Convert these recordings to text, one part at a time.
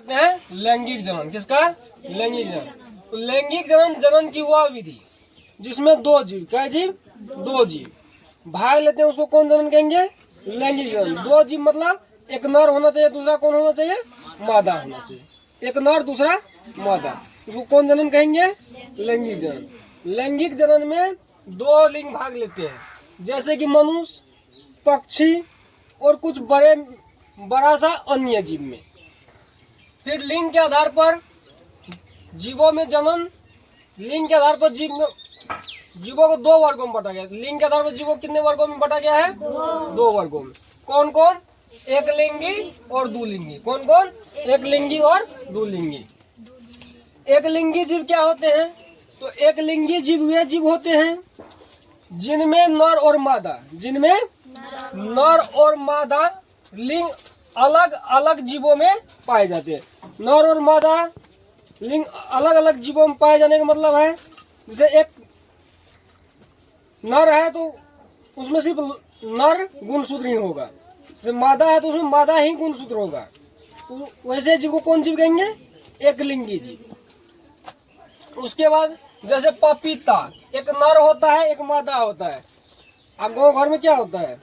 कहते हैं लैंगिक जनन। किसका? लैंगिक जनन। तो लैंगिक जनन की वह विधि जिसमें दो जीव, क्या जीव? दो जीव भाग लेते हैं, उसको कौन जनन कहेंगे? लैंगिक जनन। दो जीव मतलब एक नर होना चाहिए, दूसरा कौन होना चाहिए? मादा होना चाहिए। एक नर दूसरा मादा, उसको कौन जनन कहेंगे? लैंगिक जनन। लैंगिक जनन में दो लिंग भाग लेते हैं, जैसे कि मनुष्य, पक्षी और कुछ बड़ा सा अन्य जीव में। फिर लिंग के आधार पर जीवों में जनन, लिंग के आधार पर जीवों को दो वर्गों में बांटा गया है। लिंग के आधार पर जीवों को कितने वर्गों में बांटा गया है? दो वर्गों में। कौन कौन? एक लिंगी और दुलिंगी। कौन कौन? एक लिंगी और दुलिंगी। एक लिंगी जीव क्या होते हैं? तो एक लिंगी जीव वे जीव होते हैं जिनमें नर और मादा, जिनमें नर और मादा लिंग अलग अलग जीवों में पाए जाते हैं। नर और मादा लिंग अलग अलग जीवों में पाए जाने का मतलब है, जैसे एक नर है तो उसमें सिर्फ नर गुणसूत्र ही होगा, जैसे मादा है तो उसमें मादा ही गुणसूत्र होगा। तो वैसे जीव को कौन जीव कहेंगे? एक लिंगी जीव। उसके बाद जैसे पपीता, एक नर होता है, एक मादा होता है। अब गाँव घर में क्या होता है,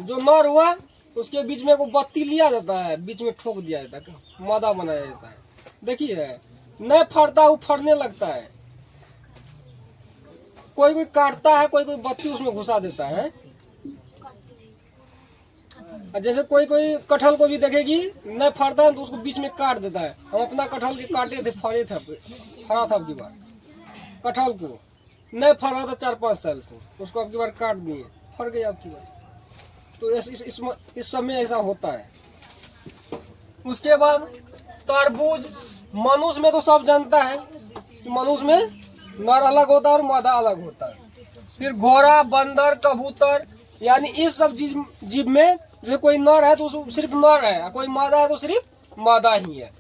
जो नर हुआ उसके बीच में को बत्ती लिया जाता है, बीच में ठोक दिया जाता है, मादा बनाया जाता है। देखिए नहीं फड़ता, वो फड़ने लगता है। कोई कोई काटता है, कोई कोई बत्ती उसमें घुसा देता है। जैसे कोई कोई कटहल को भी देखेगी नहीं फड़ता है तो उसको बीच में काट देता है। हम अपना कटहल के काटे थे, फड़ा था अब की बार। कटहल को नहीं फड़ा था 4-5 साल से, उसको अब की बार काट दिए, फड़ गई अब की बार। तो इस समय ऐसा होता है। उसके बाद तरबूज, मनुष्य में तो सब जानता है कि मनुष्य में नर अलग होता है और मादा अलग होता है। फिर घोड़ा, बंदर, कबूतर, यानी इस सब जीव में जैसे कोई नर है तो सिर्फ नर है, कोई मादा है तो सिर्फ मादा ही है।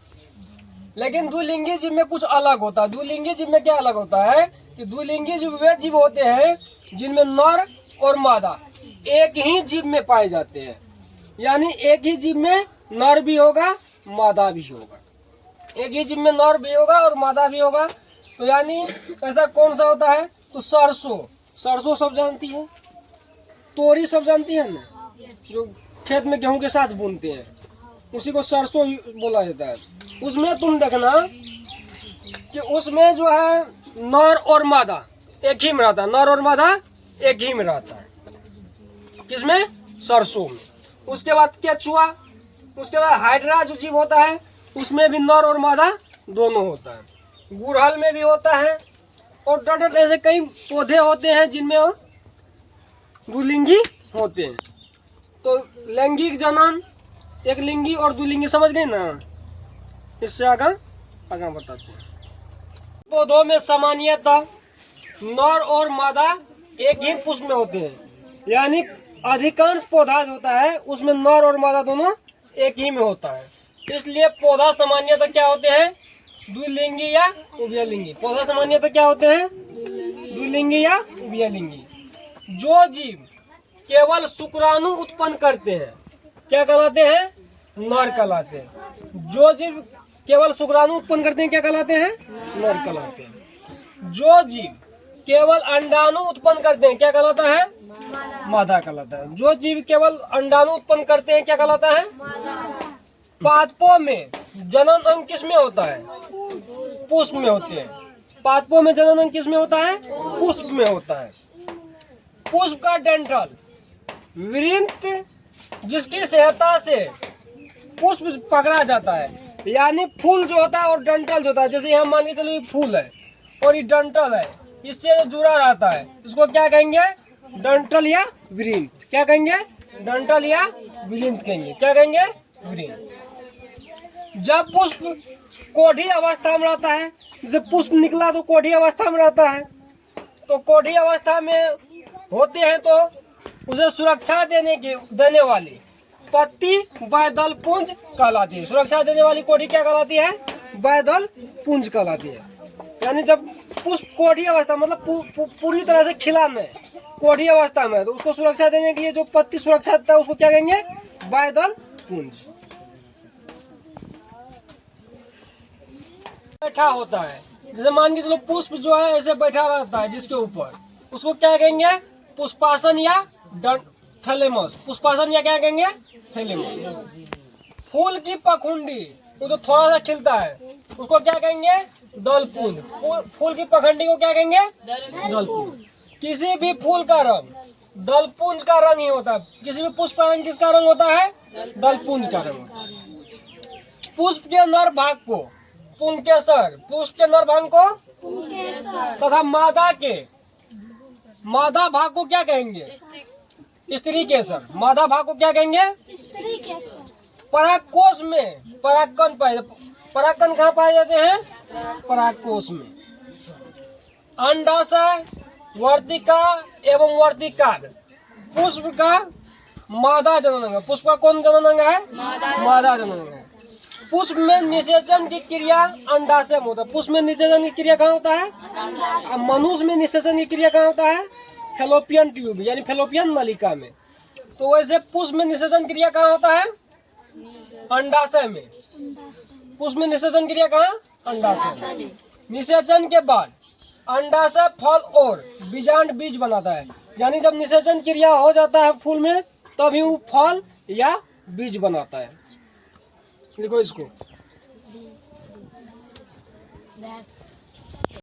लेकिन द्विलिंगी जीव में कुछ अलग होता है। द्विलिंगी जीव में क्या अलग होता है कि द्विलिंगी जीव वे जीव होते हैं जिनमें नर और मादा एक ही जीव में पाए जाते हैं, यानी एक ही जीव में नर भी होगा, मादा भी होगा। एक ही जीव में नर भी होगा और मादा भी होगा। तो यानी ऐसा कौन सा होता है? तो सरसों सब जानती है, तोरी सब जानती है ना, जो खेत में गेहूं के साथ बुनते हैं, उसी को सरसों बोला जाता है। उसमें तुम देखना कि उसमें जो है नर और मादा एक ही में रहता है, नर और मादा एक ही में रहता है। किसमें? सरसों में। उसके बाद केचुआ, उसके बाद हाइड्रा जो जीव होता है उसमें भी नर और मादा दोनों होता है। गुड़हल में भी होता है और डंठल, ऐसे कई पौधे होते हैं जिनमें द्विलिंगी होते हैं। तो लैंगिक जनन, एक लिंगी और द्विलिंगी, समझ गए ना? इससे आगे बताते हैं। पौधों में सामान्यतः नर और मादा एक ही पुष्प में होते हैं, यानी अधिकांश पौधा जो होता है उसमें नर और मादा दोनों एक ही में होता है। इसलिए पौधा सामान्यतः क्या होते हैं? द्विलिंगी या उभयलिंगी। पौधा सामान्यतः क्या होते हैं? द्विलिंगी या उभयलिंगी। जो जीव केवल शुक्राणु उत्पन्न करते हैं क्या कहलाते हैं? नर कहलाते हैं। जो जीव केवल शुक्राणु उत्पन्न करते हैं क्या कहलाते हैं? नर कहलाते हैं। जो जीव केवल अंडाणु उत्पन्न करते हैं क्या कहलाता है? मादा कहलाता है। जो जीव केवल अंडाणु उत्पन्न करते हैं क्या कहलाता है? पादपों में जनन अंग किस में होता है? पुष्प में होते हैं। पादपों में जनन अंग किस में होता है? पुष्प में होता है। पुष्प का डंठल वृंत जिसकी सहायता से पुष्प पकड़ा जाता है, यानी फूल जो होता है और डंठल जो होता है, जैसे यहाँ मान के चलो ये फूल है और ये डंठल है, इससे जो जुड़ा रहता है इसको क्या कहेंगे? डंठल या वृंत। क्या कहेंगे? डंठल या वृंत कहेंगे। क्या कहेंगे? वृंत। जब पुष्प कोढ़ी अवस्था में रहता है, जैसे पुष्प निकला तो कोढ़ी अवस्था में रहता है, तो कोढ़ी अवस्था में होते हैं तो उसे सुरक्षा देने वाली पत्ती बैदल पुंज कहलाती है। सुरक्षा देने वाली कोढ़ी क्या कहलाती है? बैदल पुंज कहलाती है। यानी जब पुष्प कोढ़ी अवस्था मतलब पूरी तरह से खिला नहीं, कोढ़ी अवस्था में, तो उसको सुरक्षा देने के लिए जो पत्ती सुरक्षा देता है उसको क्या कहेंगे? बैदल पुंज। बैठा होता है, जैसे मान के चलो पुष्प जो है ऐसे बैठा रहता है जिसके ऊपर, उसको क्या कहेंगे? पुष्पासन या थैलेमस। पुष्पासन या क्या कहेंगे? थैलेमस। फूल की पखुंडी, वो तो थोड़ा सा खिलता है, उसको क्या कहेंगे? दलपुंज। फूल की पखंडी को क्या कहेंगे? दलपुंज। किसी भी फूल का रंग दलपुंज का रंग ही होता है। किसी भी पुष्प का रंग किसका रंग होता है? दलपुंज का रंग होता है। पुष्प के नर भाग को पुंकेसर, पुष्प के नर भाग को तथा मादा भाग को क्या कहेंगे? स्त्री केसर। मादा भाग को क्या कहेंगे? परागकोश में परागकण पाए, परागकण कहाँ पाए जाते हैं? परागकोश में। अंडाशय, वर्तिका एवं वर्तिकाग्र पुष्प का मादा जननांग। पुष्प का कौन जननांग है? मादा जननांग है। पुष्प में निषेचन की क्रिया अंडाशय में होता है। पुष्प में निषेचन की क्रिया कहाँ होता है? मनुष्य में निषेचन की क्रिया कहाँ होता है? फेलोपियन ट्यूब यानी फेलोपियन नलिका में। तो वैसे पुष्प में निषेचन क्रिया कहाँ होता है? अंडाशय में। पुष्प में निषेचन क्रिया कहाँ? अंडाशय में। निषेचन के बाद अंडाशय फल और बीजांड बीज बनाता है, यानी जब निषेचन क्रिया हो जाता है फूल में तभी वो फल या बीज बनाता है। लिखो इसको।